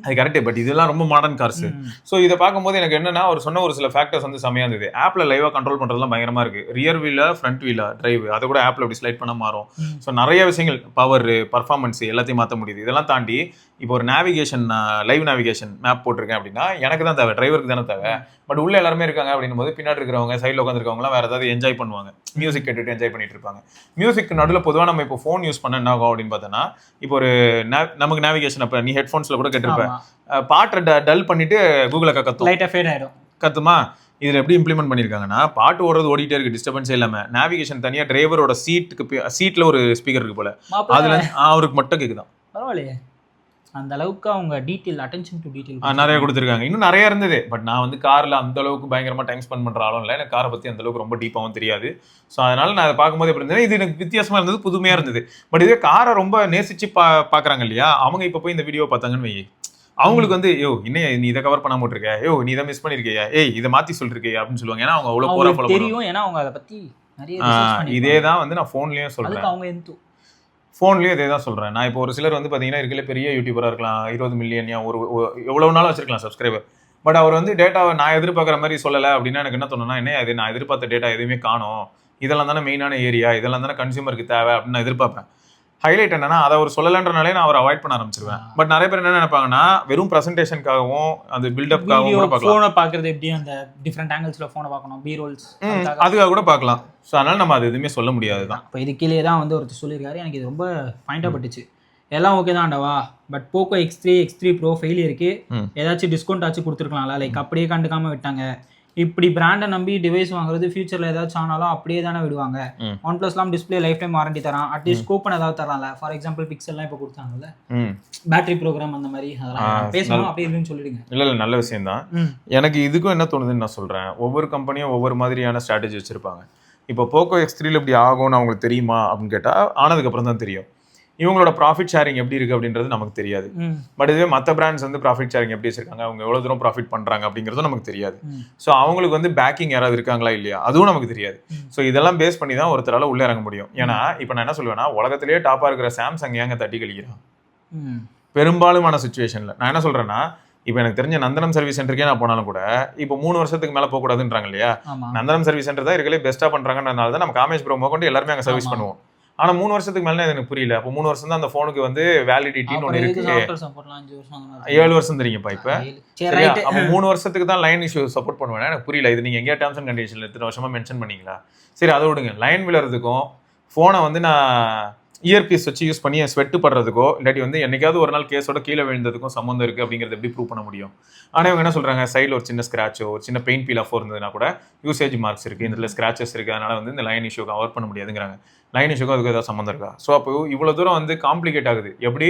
அது கரெக்டு, பட் இதெல்லாம் ரொம்ப மாடர்ன் கார்ஸ். ஸோ இதை பார்க்கும்போது எனக்கு என்னன்னா, அவர் சொன்ன ஒரு சில ஃபேக்டர்ஸ் வந்து செமையாக இருந்தது. ஆப்பில் லைவாக கண்ட்ரோல் பண்ணுறதுலாம் பயங்கரமாக இருக்குது. ரியர் வீலா ஃப்ரண்ட் வீலா டிரைவ் அதை கூட ஆப்பில் அப்படி ஸ்லைட் பண்ண மாறும். ஸோ நிறைய விஷயங்கள், பவர், பர்ஃபார்மன்ஸ் எல்லாத்தையும் மாற்ற முடியுது. இதெல்லாம் தாண்டி இப்போ ஒரு நேவிகேஷன், லைவ் நேவிகேஷன் மேப் போட்டிருக்கேன் அப்படின்னா எனக்கு தான் தேவை, டிரைவருக்கு தானே தேவை. பட் உள்ள எல்லாருமே இருக்காங்க அப்படின்னும் போது பின்னாடி இருக்கிறவங்க, சைடில் உட்காந்துருக்கவங்களாம் வேறு ஏதாவது என்ஜாய் பண்ணுவாங்க, மியூசிக் கேட்டுட்டு என்ஜாய் பண்ணிட்டு இருப்பாங்க. மியூசிக் நடுவில் பொதுவாக நம்ம இப்போ ஃபோன் யூஸ் பண்ண என்ன ஆகும் அப்படின்னு பார்த்தோன்னா, இப்போ ஒரு நமக்கு நேவிகேஷன், அப்போ நீ ஹெட்ஃபோன்ஸில் கூட கேட்டிருப்பேன், பாட்டை டல் பண்ணிட்டு கூகுளை கத்துமா. இதில் எப்படி இம்ப்ளிமெண்ட் பண்ணியிருக்காங்கன்னா, பாட்டு ஓடுறது ஓடிட்டே இருக்கு, டிஸ்டர்பன்ஸே இல்லாமல். நேவிகேஷன் தனியாக டிரைவரோட சீட்டில் ஒரு ஸ்பீக்கர் இருக்கு போல, அதில் அவருக்கு மட்டும் கேட்குதான். பரவாயில்லையே, அந்த அளவுக்கு அவங்க டீட்டெயில், அட்டென்ஷன் டு டீட்டெயில் நிறைய கொடுத்துருக்காங்க. இன்னும் நிறைய இருந்தது. பட் நான் வந்து காரில் அந்த அளவுக்கு பயங்கரமாக டைம் ஸ்பெண்ட் பண்ணுற ஆளும் இல்லை, எனக்கு காரை பற்றி அந்த அளவுக்கு ரொம்ப டீப்பாகவும் தெரியாது. ஸோ அதனால நான் அதை பார்க்கும்போது எப்படி இருந்தது, இது எனக்கு வித்தியாசமாக இருந்தது, புதுமையாக இருந்தது. பட் இதே காரை ரொம்ப நேசிச்சு பார்க்குறாங்க இல்லையா, அவங்க இப்போ போய் இந்த வீடியோ பார்த்தாங்கன்னு வை, அவங்களுக்கு வந்து யோ இன்னும் நீ இதை கவர் பண்ண மாட்டிருக்க, யோ நீ இதை மிஸ் பண்ணிருக்கியா, ஏய் இதை மாற்றி சொல்லிருக்கியா அப்படின்னு சொல்லுவாங்க. ஏன்னா அவங்க அவ்வளோ போரா ஃபாலோ தெரியும், ஏன்னா அவங்க அதை பற்றி இதே தான் வந்து நான் ஃபோன்லேயும் சொல்கிறேன், அவங்க ஃபோன்லேயும் இதே தான் சொல்கிறேன். நான் இப்போ ஒரு சிலர் வந்து பார்த்தீங்கன்னா இருக்கல பெரிய யூடியூபராக இருக்கலாம், 20 மில்லியன் ஒரு எவ்வளோ நாளும் வச்சிருக்கலாம் சப்ஸ்கிரைபர். பட் அவர் வந்து டேட்டாவை நான் எதிர்பார்க்குற மாதிரி சொல்லலை அப்படின்னா எனக்கு என்ன தோணுன்னா, என்ன அது நான் எதிர்பார்த்த டேட்டா எதுவுமே காணும், இதெல்லாம் தானே மெயினான ஏரியா, இதெல்லாம் தானே கன்சியூமருக்கு தேவை அப்படின்னு நான் எதிர்பார்ப்பேன். ஹைலைட் என்னன்னா, அதை அவர் சொல்லலைன்றனாலே நான் அவர் அவாய்ட் பண்ண ஆரம்பிச்சிருவேன். பட் நிறைய பேர் என்ன நினைப்பாங்கன்னா, வெறும் ப்ரெசன்டேஷனுக்காகவும் அந்த பில்டப்காகவும் கூட பார்க்கலாம். ஃபோனை பார்க்குறது எப்படி, அந்த டிஃப்ரெண்ட் ஆங்கிள்ஸில் ஃபோனை பார்க்கணும், பி ரோல்ஸ், அதுக்காக கூட பார்க்கலாம். ஸோ அதனால நம்ம அது எதுவுமே சொல்ல முடியாது தான். இப்போ இது கீழே தான் வந்து ஒருத்தர் சொல்லியிருக்காரு, எனக்கு இது ரொம்ப பாயிண்டாக பட்டுச்சு. எல்லாம் ஓகே தான்டவா, but Poco X3 pro fail இருக்கு, ஏதாச்சும் டிஸ்கவுண்ட் ஆச்சு கொடுத்துருக்கலாம்ல, லைக் அப்படியே கண்டுக்காமல் விட்டாங்க. இப்படி பிராண்டை நம்பி டிவைஸ் வாங்குறது ஃபியூச்சரில் ஏதாச்சும் ஆனாலும் அப்படியே தானே விடுவாங்க. OnePlusலாம் டிஸ்பிளே லைஃப் டைம் வாரண்டி தரான், அட்லீஸ்ட் கூப்பன் ஏதாவது தரான்ல. ஃபார் எக்ஸாம்பிள் பிக்சல்லாம் இப்போ கொடுத்தாங்கல்ல, பேட்டரி ப்ரோக்ராம் அந்த மாதிரி, அதெல்லாம் பேசணும் அப்படி இருக்குன்னு சொல்லிடுங்க. இல்லை நல்ல விஷயம் தான். எனக்கு இதுக்கும் என்ன தோணுதுன்னு நான் சொல்கிறேன், ஒவ்வொரு கம்பெனியும் ஒவ்வொரு மாதிரியான ஸ்ட்ராட்டஜி வச்சுருப்பாங்க. இப்போ போக்கோ X3 இப்படி ஆகும்னு அவங்களுக்கு தெரியுமா அப்படின்னு கேட்டால் ஆனதுக்கப்புறம் தான் தெரியும். இவங்களோட ப்ராஃபிட் ஷேரிங் எப்படி இருக்குது அப்படின்றது நமக்கு தெரியாது. பட் இதுவே மற்ற பிராண்ட்ஸ் வந்து ப்ராஃபிட் ஷேரிங் எப்படி வச்சிருக்காங்க, அவங்க எவ்வளோ தூரம் ப்ராஃபிட் பண்ணுறாங்க அப்படிங்கிறதும் நமக்கு தெரியாது. ஸோ அவங்களுக்கு வந்து பேக்கிங் யாராவது இருக்காங்களா இல்லையா அதுவும் நமக்கு தெரியாது. ஸோ இதெல்லாம் பேஸ் பண்ணி தான் ஒருத்தரால் உள்ளே இறங்க முடியும். ஏன்னா இப்போ நான் என்ன சொல்லுவேன்னா, உலகத்திலேயே டாப்பாக இருக்கிற சாம்சங் ஏங்க தட்டி கழிக்கிறான் பெரும்பாலுமான சுச்சுவேஷனில். நான் என்ன சொல்கிறேன்னா, இப்போ எனக்கு தெரிஞ்ச நந்தனம் சர்வீஸ் சென்டருக்கே நான் போனாலும் கூட இப்போ 3 வருஷத்துக்கு மேலே போகக்கூடாதுன்றாங்க இல்லையா. நந்தனம் சர்வீஸ் சென்டர் தான் இருக்கலே பெஸ்ட்டாக பண்ணுறாங்கன்றதுனால தான் நம்ம காமேஷ் ப்ரோ கொண்டு எல்லாருமே அங்கே சர்வீஸ் பண்ணுவோம். ஆனால் 3 வருஷத்துக்கு மேலே எனக்கு புரியல. அப்போ 3 வருஷம் தான் அந்த ஃபோனுக்கு வந்து வேலிடிட்டின்னு ஒன்று இருக்கு. 7 வருஷம் தெரியுங்கப்பா இப்போ. அப்போ 3 வருஷத்துக்கு தான் லைன் இஷ்யூ சப்போர்ட் பண்ணுவேன். எனக்கு புரியல, இது நீங்கள் எங்கேயா டேர்ம்ஸ் அண்ட் கண்டிஷனில் இத்தனை வருஷமா மென்ஷன் பண்ணீங்களா? சரி அதை விடுங்க. லைன் விழுறதுக்கும் ஃபோனை வந்து நான் இயர்பீஸ் வச்சு யூஸ் பண்ணி ஸ்வெட்டு படுறதுக்கோ இல்லாட்டி வந்து என்னைக்காவது ஒரு நாள் கேஸோட கீழே விழுந்ததுக்கும் சம்மந்தம் இருக்குது அப்படிங்கிறது எப்படி ப்ரூவ் பண்ண முடியும்? ஆனால் இவங்க என்ன சொல்கிறாங்க, சைடில் ஒரு சின்ன ஸ்க்ராச்சோ ஒரு சின்ன பெயிண்ட் பீல் ஆஃப் இருந்ததுன்னா கூட யூசேஜ் மார்க்ஸ் இருக்குது, இதில் ஸ்க்ராச்சஸ் இருக்குது, அதனால் வந்து இந்த லைன் இஷ்யூ கவர் பண்ண முடியாதுங்கிறாங்க. லைன் இஷ்யூக்கும் அதுக்கு ஏதாவது சம்மந்தம் இருக்கா? ஸோ அப்போ இவ்வளோ தூரம் வந்து காம்ப்ளிகேட் ஆகுது. எப்படி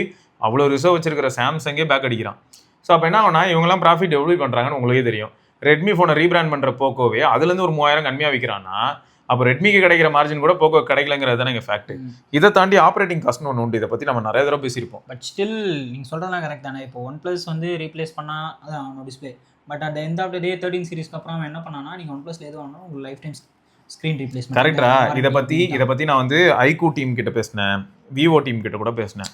அவ்வளோ ரிசர்வ் வச்சிருக்கிற சாம்சங்கே பேக் அடிக்கிறான். ஸோ அப்போ என்ன ஆகுனா, இவங்கெல்லாம் ப்ராஃபிட் எவ்வளோ பண்ணுறாங்கன்னு உங்களுக்கே தெரியும். ரெட்மி ஃபோனை ரீபிராண்ட் பண்ணுற போக்கோவே அதுலேருந்து ஒரு 3000 கம்மியாக விற்கிறான்னா, அப்போ ரெட்மிக்கு கிடைக்கிற மார்ஜின் கூட போக்கோ கிடைக்கலங்கிறது தானே எங்கள் ஃபேக்ட். இதை தாண்டி ஆப்ரேட்டிங் காஸ்ட்னு ஒன்று உண்டு, இதை பற்றி நம்ம நிறைய தடவை பேசியிருப்போம். பட் ஸ்டில் நீங்கள் சொல்கிறதெல்லாம் கரெக்ட் தானே. இப்போ OnePlus வந்து ரீப்ளேஸ் பண்ணால் அதான் அவனோட display. But at end of the day 13 சீரிஸ்க்கு அப்புறம் என்ன பண்ணானா, நீங்கள் OnePlusல எது வாங்கினா உங்களுக்கு லைஃப் டைம் ஸ்க்ரீன் ரீப்ளேஸ்மெண்ட். கரெக்டா? இதை பற்றி நான் வந்து ஐக்கூ டீம் கிட்ட பேசினேன், விவோ டீம் கிட்ட கூட பேசினேன்.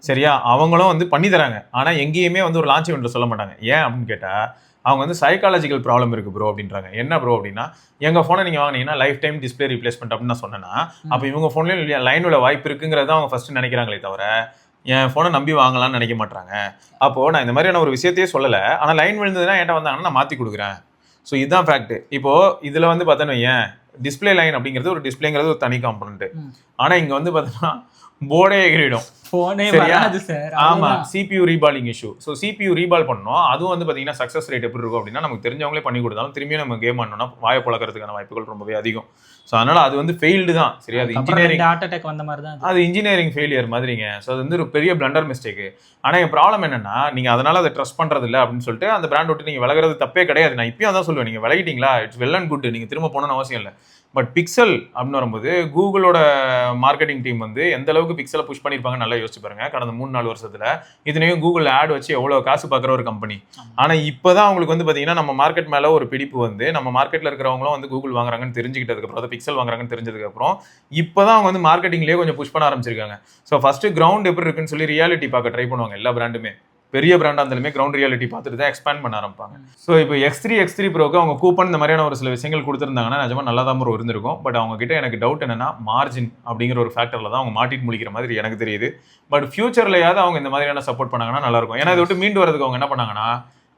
சரியா? அவங்களும் வந்து பண்ணி தராங்க. ஆனால் எங்கேயுமே வந்து ஒரு லான்ச் ஈவெண்ட்டில் சொல்ல மாட்டாங்க. ஏன் அப்படின்னு கேட்டால், அவங்க வந்து சைக்காலஜிக்கல் ப்ராப்ளம் இருக்குது ப்ரோ அப்படின்றாங்க. என்ன ப்ரோ அப்படின்னா, எங்கள் ஃபோனை நீங்கள் வாங்கினீங்கன்னா லைஃப் டைம் டிஸ்பிளே ரீப்ளேஸ்மெண்ட் அப்படின்னு நான் சொன்னேன்னா, அப்போ இவங்க ஃபோன்லேயும் லைனோட வாய்ப்பு இருக்குங்கிறத அவங்க ஃபஸ்ட்டு நினைக்கிறாங்களே தவிர என் ஃபோனை நம்பி வாங்கலாம்னு நினைக்க மாட்டாங்க. அப்போது நான் இந்த மாதிரியான ஒரு விஷயத்தையே சொல்லலை. ஆனால் லைன் விழுந்ததுன்னா என்கிட்ட வந்தாங்கன்னா நான் மாற்றி கொடுக்குறேன். ஸோ இதுதான் ஃபேக்ட். இப்போது இதில் வந்து பார்த்தோன்னு ஏன் டிஸ்பிளே லைன் அப்படிங்கிறது ஒரு டிஸ்பிளேங்கிறது ஒரு தனி காம்பனண்ட்டு. ஆனால் இங்கே வந்து பார்த்தோன்னா போர்டே எகிரிடும். போனே சரியா? வராது சார். ஆமா, CPU reballing issue. So CPU ரீபால் பண்ணோம். அதுவும் வந்து பாத்தீங்கன்னா சக்சஸ் ரேட் எப்படி இருக்கும் அப்படின்னா, நமக்கு தெரிஞ்சவங்களே பண்ணி கொடுத்தாலும் திரும்பியும் நம்ம கேம் ஆடணும்னா வாயை பழக்கிறதுக்கான வாய்ப்புகள் ரொம்பவே அதிகம். ஸோ அதனால அது வந்து ஃபெயில்டு தான். சரியா? அது இன்ஜினியரிங் ஹார்ட் அட்டாக் வந்த மாதிரி தான் அது இன்ஜினியரிங் ஃபெயிலியர் மாதிரிங்க. ஸோ அது வந்து ஒரு பெரிய பிளண்டர் மிஸ்டேக். ஆனா என் ப்ராப்ளம் என்னன்னா, நீங்க அதனால அதை ட்ரஸ்ட் பண்றது இல்லை அப்படின்னு சொல்லிட்டு அந்த பிராண்ட் விட்டு நீங்க விலகிறது தப்பே கிடையாது. நான் இப்பயும் அதான் சொல்லுவேன், நீங்க விலகிட்டீங்களா, இட்ஸ் வெல் அண்ட் குட், நீங்க திரும்ப போகணும்னு அவசியம் இல்லை. பட் பிக்சல் அப்படின்னு வரும்போது கூகுளோட மார்க்கெட்டிங் டீம் வந்து எந்த அளவுக்கு பிக்சலை புஷ் பண்ணியிருப்பாங்க நல்லா யோசிச்சு பாருங்க. கடந்த 3-4 வருஷத்துல இதுனையும் கூகுள் ஆட் வச்சு எவ்வளவு காசு பார்க்குற ஒரு கம்பெனி. ஆனா இப்பதான் அவங்களுக்கு வந்து பாத்தீங்கன்னா நம்ம மார்க்கெட் மேல ஒரு பிடிப்பு வந்து நம்ம மார்க்கெட்ல இருக்கிறவங்களும் வந்து கூகுள் வாங்குறாங்கன்னு தெரிஞ்சுக்கிட்டதுக்கு அப்புறம், பிக்சல் வாங்குறாங்கன்னு தெரிஞ்சதுக்கு அப்புறம் இப்பதான் அவங்க வந்து மார்க்கெட்டிங்லயே கொஞ்சம் புஷ் பண்ண ஆரம்பிச்சிருக்காங்க. ஸோ ஃபர்ஸ்ட் கிரவுண்ட் எப்படி இருக்குன்னு சொல்லி ரியாலிட்டி பார்க்க ட்ரை பண்ணுவாங்க எல்லா பிராண்டுமே. பெரிய பிராண்டா இருந்தாலுமே கிரவுண்ட் ரியாலிட்டி பார்த்துட்டு தான் எக்ஸ்பேண்ட் பண்ண ஆரம்பிப்பாங்க. ஸோ இப்போ X3 ப்ரோக்கு அவங்க கூப்பன் இந்த மாதிரியான ஒரு சில விஷயங்கள் கொடுத்துருந்தாங்கன்னா நிஜமா நல்லா தான் ப்ரோ இருந்திருக்கும். பட் அவங்க கிட்ட எனக்கு டவுட் என்னன்னா, மார்ஜின் அப்படிங்கிற ஒரு ஃபேக்டர்ல தான் அவங்க மாட்டிட்டு முழிக்கிற மாதிரி எனக்கு தெரியுது. பட் ஃபியூச்சர்லயாவது அவங்க இந்த மாதிரியான சப்போர்ட் பண்ணாங்கன்னா நல்லா இருக்கும். ஏன்னா இதை விட்டு மீண்டு வரதுக்கு அவங்க என்ன பண்ணாங்கன்னா,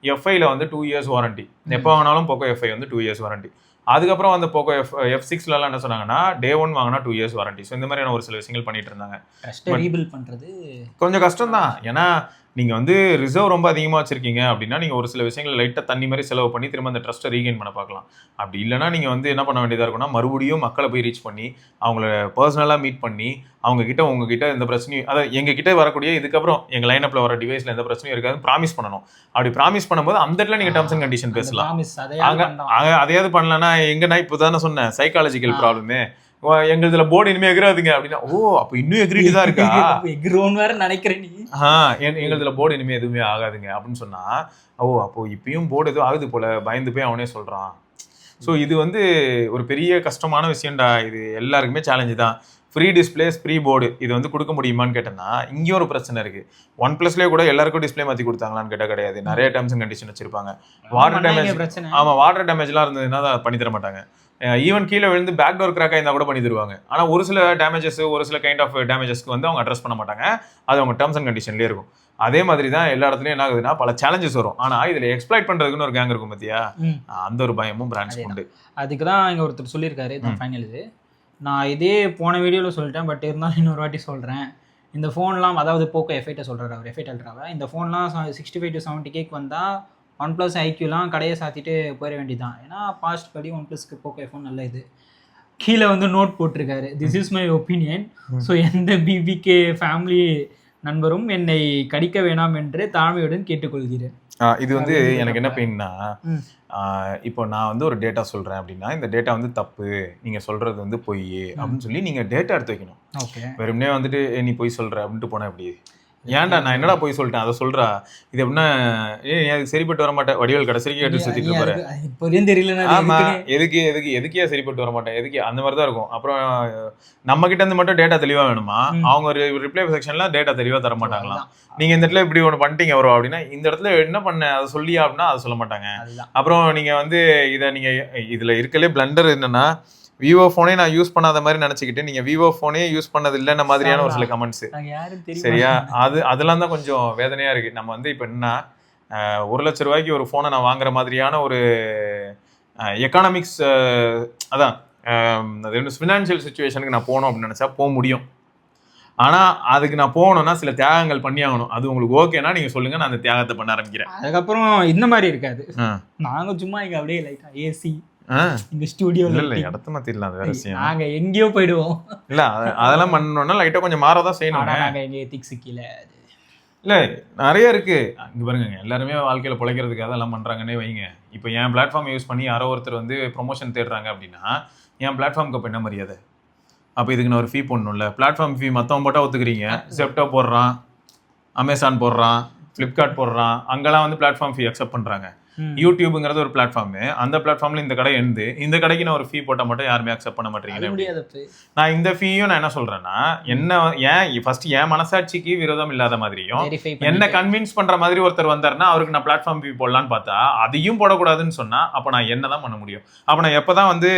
எஃப்ஐல வந்து 2 years வாரண்டி, எப்போ வாங்கினாலும் போக்கோ எஃப்ஐ வந்து 2 years வாரண்டி. அதுக்கப்புறம் வந்து போக்கோ F6 என்ன சொன்னாங்கன்னா, Day 1 வாங்கினா 2 years வாரண்டி. ஸோ இந்த மாதிரியான ஒரு சில விஷயங்கள் பண்ணிட்டு இருந்தாங்க. ரீபில்ட் பண்றது கொஞ்சம் கஷ்டம் தான். ஏன்னா நீங்க வந்து ரிசர்வ் ரொம்ப அதிகமா வச்சிருக்கீங்க அப்படின்னா நீங்க ஒரு சில விஷயங்களை லைட்டா தண்ணி மாதிரி செலவு பண்ணி திரும்ப அந்த ட்ரஸ்ட்டை ரீகெயின் பண்ண பார்க்கலாம். அப்படி இல்லைன்னா நீங்க வந்து என்ன பண்ண வேண்டியதா இருக்கும்னா, மறுபடியும் மக்களை போய் ரீச் பண்ணி அவங்கள பர்சனலா மீட் பண்ணி உங்ககிட்ட எந்த பிரச்சனையும், அதாவது எங்க கிட்ட வரக்கூடிய இதுக்கப்புறம் எங்க லைனப்ல வர டிவைஸ்ல எந்த பிரச்சனையும் இருக்காதுன்னு ப்ராமிஸ் பண்ணணும். அப்படி ப்ராமிஸ் பண்ணும்போது அந்த இடத்துல நீங்க டர்ம்ஸ் அண்ட் கண்டிஷன் பேசலாம். அதையாவது பண்ணலன்னா எங்கன்னா இப்போதானே சொன்னேன் சைக்காலஜிக்கல் ப்ராப்ளமே, எங்க இதுல போர்டு இனிமே எகிராதுங்க அப்படின்னா, ஓ அப்ப இன்னும் எகிரிட்டு தான் இருக்கா, எகிரோன்னு வேற நினைக்கிறேன் நீ. எங்க இதுல போர்டு இனிமே எதுவுமே ஆகாதுங்க அப்படின்னு சொன்னா, ஓ அப்போ இப்பயும் போர்டு எதுவும் ஆகுது போல, பயந்து போய் அவனே சொல்றான். ஸோ இது வந்து ஒரு பெரிய கஷ்டமான விஷயம்டா. இது எல்லாருக்குமே சேலஞ்சு தான். ஃப்ரீ டிஸ்பிளேஸ் ஃப்ரீ போர்டு இது வந்து கொடுக்க முடியுமான்னு கேட்டேன்னா இங்கேயும் ஒரு பிரச்சனை இருக்கு. OnePlusலயே கூட எல்லாருக்கும் டிஸ்பிளே மாற்றி கொடுத்தாங்களான்னு கேட்டால் கிடையாது. நிறைய டேர்ம்ஸ் அண்ட் கண்டிஷன் வச்சிருப்பாங்க. வாட்டர் டேமேஜ், ஆமாம் வாட்டர் டேமேஜ்லாம் இருந்ததுன்னா அதை பண்ணி தர மாட்டாங்க. ஈவன் கீழே விழுந்து பேக் டோர் கிராக்காக இருந்தால் கூட பண்ணி தருவாங்க. ஆனால் ஒரு சில டேமேஜஸ், ஒரு சில கைண்ட் ஆஃப் டேமேஜஸ்க்கு வந்து அவங்க அட்ரஸ் பண்ண மாட்டாங்க. அது அவங்க டேர்ம்ஸ் அண்ட் கண்டிஷன்லேயே இருக்கும். அதே மாதிரி தான் எல்லா இடத்துலையும் என்ன ஆகுதுன்னா பல சேலஞ்சஸ் வரும். ஆனால் இதில் எக்ஸ்ப்ளாய்ட் பண்ணுறதுக்குன்னு ஒரு கேங் இருக்கும் பார்த்தியா, அந்த ஒரு பயமும் பிராண்ட்ஸ் உண்டு. அதுக்கு தான் இங்கே ஒருத்தர் சொல்லியிருக்காரு, இது ஃபைனல். இது நான் இதே போன வீடியோவில் சொல்லிட்டேன், பட் இருந்தாலும் இன்னொரு வாட்டி சொல்கிறேன். இந்த ஃபோன்லாம், அதாவது போக்கோ எஃப்8 சொல்கிறார் அவர், எஃப்8 அல்ட்ராவை, இந்த ஃபோன்லாம் 65 to 70K வந்தால் OnePlus IQலாம் கடையை சாத்திட்டு போயிட வேண்டியதான். ஏன்னா பாஸ்ட் படி OnePlusக்கு போக்கோ எஃப்1 நல்ல இது. கீழே வந்து நோட் போட்டிருக்காரு, this is my opinion. So எந்த பிபிகே ஃபேமிலி நண்பரும் என்னை கடிக்க வேணாம் என்று தாழ்மையுடன் கேட்டுக்கொள்கிறேன். இது வந்து எனக்கு என்ன பெயின்னா, இப்போ நான் வந்து ஒரு டேட்டா சொல்றேன் அப்படின்னா இந்த டேட்டா வந்து தப்பு, நீங்க சொல்றது வந்து பொய் அப்படின்னு சொல்லி நீங்க டேட்டா எடுத்து வைக்கணும். வெறுமனே வந்துட்டு நீ பொய் சொல்ற அப்படின்ட்டு போனா எப்படி? ஏன்டா நான் என்னடா போய் சொல்லிட்டேன் அதை சொல்றா, இது எப்படின்னா அதுக்கு சரிப்பட்டு வர மாட்டேன், வடிவேல் கடைசிக்கு கேட்டு சுத்திட்டு போறேன். தெரியல. ஆமா, எதுக்கே சரிப்பட்டு வர மாட்டேன், எதுக்கு அந்த மாதிரி தான் இருக்கும். அப்புறம் நம்ம கிட்ட இருந்து மட்டும் டேட்டா தெளிவா வேணுமா, அவங்க ஒரு ரிப்ளை செக்ஷன்ல டேட்டா தெளிவா தர மாட்டாங்களாம். நீங்க இந்த இடத்துல இப்படி ஒன்று பண்ணிட்டீங்க வரும் அப்படின்னா இந்த இடத்துல என்ன பண்ண அதை சொல்லியா அப்படின்னா அதை சொல்ல மாட்டாங்க. அப்புறம் நீங்க வந்து இதை நீங்க இதுல இருக்கலே பிளண்டர் என்னன்னா, விவோ போனே நான் யூஸ் பண்ணாத மாதிரி நினைச்சுக்கிட்டு நீங்க விவோ போனே யூஸ் பண்ணது இல்லைன்ற மாதிரியான ஒரு சில கமெண்ட்ஸ். சரியா? அதெல்லாம் தான் கொஞ்சம் வேதனையா இருக்கு. நம்ம வந்து இப்ப என்ன 1 லட்ச ரூபாய்க்கு ஒரு போனை நான் வாங்குற மாதிரியான ஒரு எக்கானமிக்ஸ், அதான் ஃபினான்ஷியல் சுச்சுவேஷனுக்கு நான் போகணும் அப்படின்னு நினைச்சா போக முடியும். ஆனா அதுக்கு நான் போகணும்னா சில தியாகங்கள் பண்ணி ஆகணும். அது உங்களுக்கு ஓகேனா நீங்க சொல்லுங்க, நான் அந்த தியாகத்தை பண்ண ஆரம்பிக்கிறேன். அதுக்கப்புறம் இந்த மாதிரி இருக்காது, நாங்க சும்மா இங்க அப்படியே லைட்டா ஏசி இந்த ஸ்டுடியோல இல்ல இடத்த மாத்திடலாம், அது வேற விஷயம். நாங்க எங்கேயோ போயிடுவோம். இல்ல அதெல்லாம் பண்ணணும்னா லைட்டா கொஞ்சம் மாறதான் செய்யணும். நாங்க எங்க எத்திக்ஸ் கீழ இல்ல நிறைய இருக்கு. இங்க பாருங்க, எல்லாருமே வாழ்க்கையில பிழைக்கிறதுக்கு அதெல்லாம் பண்றாங்கன்னே வைங்க. இப்போ என் பிளாட்ஃபார்ம் யூஸ் பண்ணி யாரோ ஒருத்தர் வந்து ப்ரொமோஷன் தேடுறாங்க அப்படின்னா என் பிளாட்ஃபார்முக்கு அப்ப என்ன மரியாதை? அப்போ இதுக்கு நான் ஒரு ஃபீ போடணும்ல. பிளாட்ஃபார்ம் ஃபீ மற்றவங்க போட்டால் ஒத்துக்கிறீங்க, செப்டோ போடுறான், அமேசான் போடுறான், ஃப்ளிப்கார்ட் போடுறான், அங்கெல்லாம் வந்து பிளாட்ஃபார்ம் ஃபீ அக்செப்ட் பண்ணுறாங்க. யூடியூப்ங்கிறது ஒரு பிளாட்ஃபார்ம், அந்த பிளாட்ஃபார்ம்ல இந்த கடை இருந்து இந்த கடைக்கு நான் ஒரு ஃபீ போட்டால் மட்டும் யாருமே அக்செப்ட் பண்ண மாட்டேங்கிறேன். நான் இந்த ஃபீயும் நான் என்ன சொல்றேன்னா, என்ன ஏன் ஃபர்ஸ்ட் என் மனசாட்சிக்கு விரோதம் இல்லாத மாதிரியும் என்ன கன்வின்ஸ் பண்ற மாதிரி ஒருத்தர் வந்தாருன்னா அவருக்கு நான் பிளாட்ஃபார்ம் ஃபீ போடலான்னு பார்த்தா அதையும் போடக்கூடாதுன்னு சொன்னா அப்ப நான் என்னதான் பண்ண முடியும்? அப்ப நான் எப்பதான் வந்து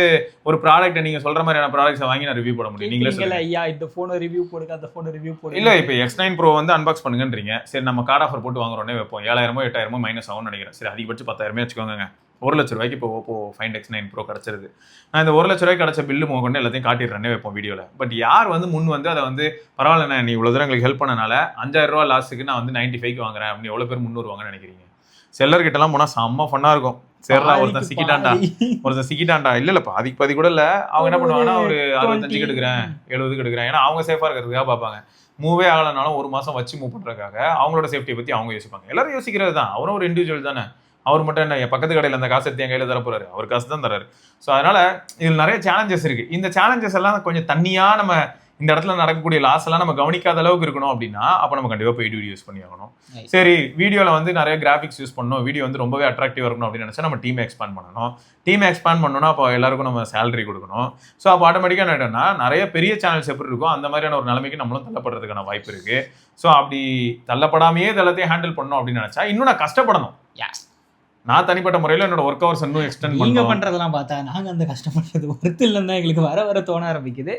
ஒரு ப்ராடக்ட்டை நீங்க சொல்ற மாதிரியான ப்ராடக்ட்ஸை வாங்கி நான் ரிவ்யூ போட முடியும்? நீங்களே சொல்லுங்க. ஐயா இந்த போனை ரிவ்யூ போடுங்க, அந்த போனை ரிவ்யூ போடுங்க. இல்ல இப்போ X9 Pro வந்து அன்பாக்ஸ் பண்ணுங்கன்றீங்க. சரி நம்ம கார்டு ஆஃபர் போட்டு வாங்குறோன்னே வைப்போம், 7000 8,000 மைனஸ் ஆகும்னு நினைக்கிறேன். சரி அதிகபட்சம் 10,000 வச்சுக்கோங்க. ₹1,00,000 இப்போ ஓப்போ ஃபைண்ட் X9 ப்ரோ கிடச்சிருது. நான் இந்த ₹1,00,000 கிடச்ச பில்லு கொண்டு எல்லாத்தையும் காட்டிடுறேன்னே வைப்போம் வீடியோவில். பட் யார் வந்து முன் வந்து அதை வந்து பரவாயில்லண்ணே நீ இவ்வளோ தூரம் எங்களுக்கு ஹெல்ப் பண்ணனால ₹5,000 லாஸுக்கு நான் வந்து 95க்கு வாங்குறேன் அப்படின்னு எவ்வளோ பேர் முன் வருவாங்கன்னு நினைக்கிறீங்க? செல்லர்கிட்டலாம் போனால் செம்ம ஃபன்னாக இருக்கும். சரிடா ஒருத்தன் சிக்கிட்டான்டா இல்ல பாதி கூட இல்ல. அவங்க என்ன பண்ணுவாங்கன்னா ஒரு 65க்கு எடுக்கிறேன் 70க்கு எடுக்கிறேன். ஏன்னா அவங்க சேஃபா இருக்கிறதுக்காக பார்ப்பாங்க. மூவே ஆகலனாலும் ஒரு மாசம் வச்சு மூவ் பண்றதுக்காக அவங்களோட சேஃப்டியை பத்தி அவங்க யோசிப்பாங்க. எல்லாரும் யோசிக்கிறது தான். அவரும் ஒரு இண்டிவிஜுவல் தானே. அவர் மட்டும் என்ன என் பக்கத்து கடையில் அந்த காசு எடுத்து என் கையில தர போறாரு, அவர் காசு தான் தராரு. ஸோ அதனால இதில் நிறைய சேலஞ்சஸ் இருக்கு. இந்த சேலஞ்சஸ் எல்லாம் கொஞ்சம் தனியா நம்ம இந்த இடத்துல நடக்கக்கூடிய லாஸ் எல்லாம் நம்ம கவனிக்காத அளவுக்கு இருக்கணும் அப்படின்னா அப்போ நம்ம கண்டிப்பா பெய்ட் வீடியோ யூஸ் பண்ணி ஆகணும். சரி வீடியோல வந்து நிறைய கிராஃபிக்ஸ் யூஸ் பண்ணணும், வீடியோ வந்து ரொம்பவே அட்ராக்டிவா இருக்கணும் அப்படின்னு நினைச்சா நம்ம டீம் எக்ஸ்பேண்ட் பண்ணணும். டீம் எக்ஸ்பேண்ட் பண்ணணும்னா அப்போ எல்லாருக்கும் நம்ம சேலரி கொடுக்கணும். ஸோ அப்போ ஆட்டோமேட்டிக்காக என்னன்னா நிறைய பெரிய சேனல்ஸ் எப்படி இருக்கும் அந்த மாதிரியான ஒரு நிலைமைக்கு நம்மளும் தள்ளப்படுறதுக்கான வாய்ப்பு இருக்கு. ஸோ அப்படி தள்ளப்படாமையே எல்லாத்தையும் ஹேண்டில் பண்ணணும் அப்படின்னு நினைச்சா இன்னும் நான் கஷ்டப்படணும். நான் தனிப்பட்ட முறையில் என்னோட ஒர்க் ஹவர்ஸ் இன்னும் எக்ஸ்டெண்ட் நீங்க பண்றதெல்லாம் பார்த்தா நாங்க அந்த கஷ்டப்படுறது ஒர்த்து இல்லைன்னு தான் எங்களுக்கு வர தோண ஆரம்பிக்குது.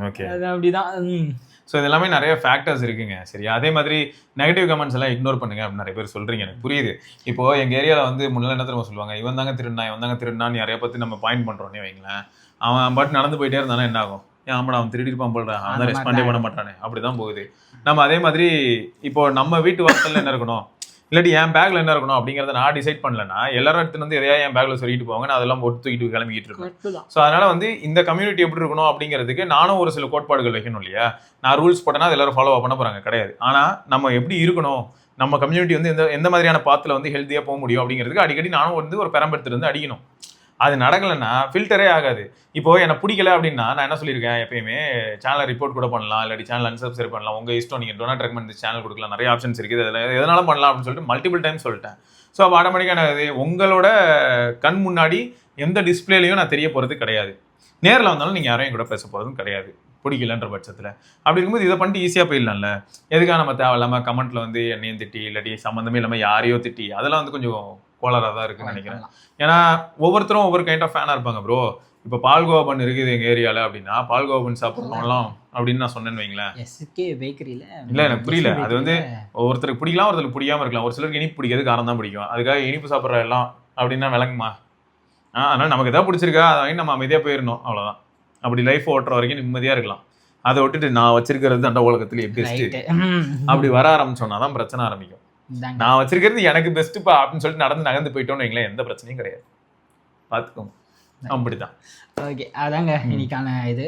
ஓகே அது அப்படிதான். ஸோ இது எல்லாமே நிறைய ஃபேக்டர்ஸ் இருக்குங்க. சரியா அதே மாதிரி நெகட்டிவ் கமெண்ட்ஸ் எல்லாம் இக்னோர் பண்ணுங்க அப்படின்னு நிறைய பேர் சொல்றீங்க. எனக்கு புரியுது. இப்போ எங்க ஏரியாவில் வந்து முன்னாடி என்ன தெரியுமா சொல்லுவாங்க, இவன் தாங்க திருடினான்னு நிறைய பத்தி நம்ம பாயிண்ட் பண்றோன்னே வைங்களேன். அவன் பாட்டு நடந்து போயிட்டே இருந்தானா என்ன ஆகும்? ஆமாடா அவன் திருடிருப்பான் போடுறான், அவன் தான் ரெஸ்பாண்டே பண்ண மாட்டானே, அப்படிதான் போகுது. நம்ம அதே மாதிரி இப்போ நம்ம வீட்டு வாசல்ல என்ன இருக்கணும் இல்லாட்டி என் பேக்ல என்ன இருக்கணும் அப்படிங்கறத நான் டிசைட் பண்ணலன்னா எல்லாரும் எடுத்துட்டு வந்து எதையா என் பேக்ல சொல்லிட்டு போவாங்க, நான் அதெல்லாம் போட்டு தூக்கிட்டு கிளம்பிட்டு இருக்கேன். ஸோ அதனால வந்து இந்த கம்யூனிட்டி எப்படி இருக்கணும் அப்படிங்கிறதுக்கு நானும் ஒரு சில கோட்பாடுகள் வைக்கணும் இல்லையா. நான் ரூல்ஸ் போட்டேன்னா அது எல்லாரும் ஃபாலோ பண்ண போறாங்க கிடையாது. ஆனா நம்ம எப்படி இருக்கணும், நம்ம கம்யூனிட்டி வந்து எந்த மாதிரியான பாத்துல வந்து ஹெல்த்தியா போக முடியும் அப்படிங்கிறதுக்கு அடிக்கடி நானும் வந்து ஒரு பெரம்பெடுத்துட்டு வந்து அடிக்கணும். அது நடக்கலைன்னா ஃபில்டரே ஆகாது. இப்போ எனக்கு பிடிக்கல அப்படின்னா நான் என்ன சொல்லியிருக்கேன், எப்பயுமே சேனலை ரிப்போர்ட் கூட பண்ணலாம், இல்லாட்டி சேனல் அன்சப்ஸ்கிரைப் பண்ணலாம், உங்க இஷ்டம், நீங்க டோனாட் ரெக்கமெண்ட் சேனல் கொடுக்கலாம், நிறைய ஆப்ஷன்ஸ் இருக்குது, அதில் எதனாலும் பண்ணலாம் அப்படின்னு சொல்லிட்டு மல்டிபிள் டைம் சொல்லிட்டேன். ஸோ அப்போ ஆட்டோமேட்டிக்காக உங்களோட கண் முன்னாடி எந்த டிஸ்பிளேலையும் நான் தெரிய போகிறது கிடையாது. நேரில் வந்தாலும் நீங்கள் யாரையும் கூட பேச போகிறதும் கிடையாது பிடிக்கலன்ற பட்சத்தில். அப்படி இருக்கும்போது இதை பண்ணிட்டு ஈஸியாக போயிடலாம்ல. எதுக்காக நம்ம தேவையில்லாமல் கமெண்ட்ல வந்து என்னையும் திட்டி இல்லாட்டி சம்மந்தமே இல்லாமல் யாரையோ திட்டி அதெல்லாம் வந்து கொஞ்சம் கோளாறாக தான் இருக்குன்னு நினைக்கிறேன். ஏன்னா ஒவ்வொருத்தரும் ஒவ்வொரு கைண்ட் ஆஃப் ஃபேனாக இருப்பாங்க ப்ரோ. இப்போ பால்கோவா பன் இருக்குது எங்கள் ஏரியாவில் அப்படின்னா பால்கோவா பன் சாப்பிட்றோம்லாம் அப்படின்னு நான் சொன்னேன்னு வைங்களேன். இல்லை எனக்கு புரியல. அது வந்து ஒருத்தருக்கு பிடிக்கலாம், ஒருத்தருக்கு பிடிக்காம இருக்கலாம். ஒரு சிலருக்கு இனிப்பு பிடிக்காது, காரம் தான் பிடிக்கும். அதுக்காக இனிப்பு சாப்பிட்ற எல்லாம் அப்படின்னா விளங்குமா? அதனால நமக்கு எதாவது பிடிச்சிருக்கா அதை வாங்கி நம்ம அமைதியாக போயிடணும், அவ்வளோதான். அப்படி லைஃப் ஓட்டுற வரைக்கும் நிம்மதியாக இருக்கலாம். அதை விட்டுட்டு நான் வச்சிருக்கிறது அந்த உலகத்துலேயே பெஸ்ட்டு அப்படி வர ஆரம்பிச்சோன்னா தான் பிரச்சனை ஆரம்பிக்கும். நான் வச்சிருக்கிறது எனக்கு பெஸ்ட்டுப்பா அப்படின்னு சொல்லிட்டு நடந்து நகர்ந்து போயிட்டோன்னு வைங்களேன், எந்த பிரச்சனையும் கிடையாது. பார்த்துக்கோங்க. அப்படிதான். ஓகே அதாங்க இன்னைக்கான இது.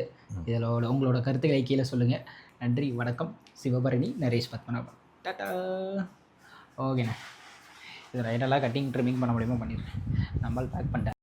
இதில் உங்களோட கருத்துக்களை கீழே சொல்லுங்கள். நன்றி, வணக்கம். சிவபரணி, நரேஷ் பத்மநாபன், டாட்டா. ஓகேண்ணா, இது ரைடெல்லாம் கட்டிங் ட்ரிமிங் பண்ண முடியுமா பண்ணிடுறேன். நம்மளால் பேக் பண்ணிட்டேன்.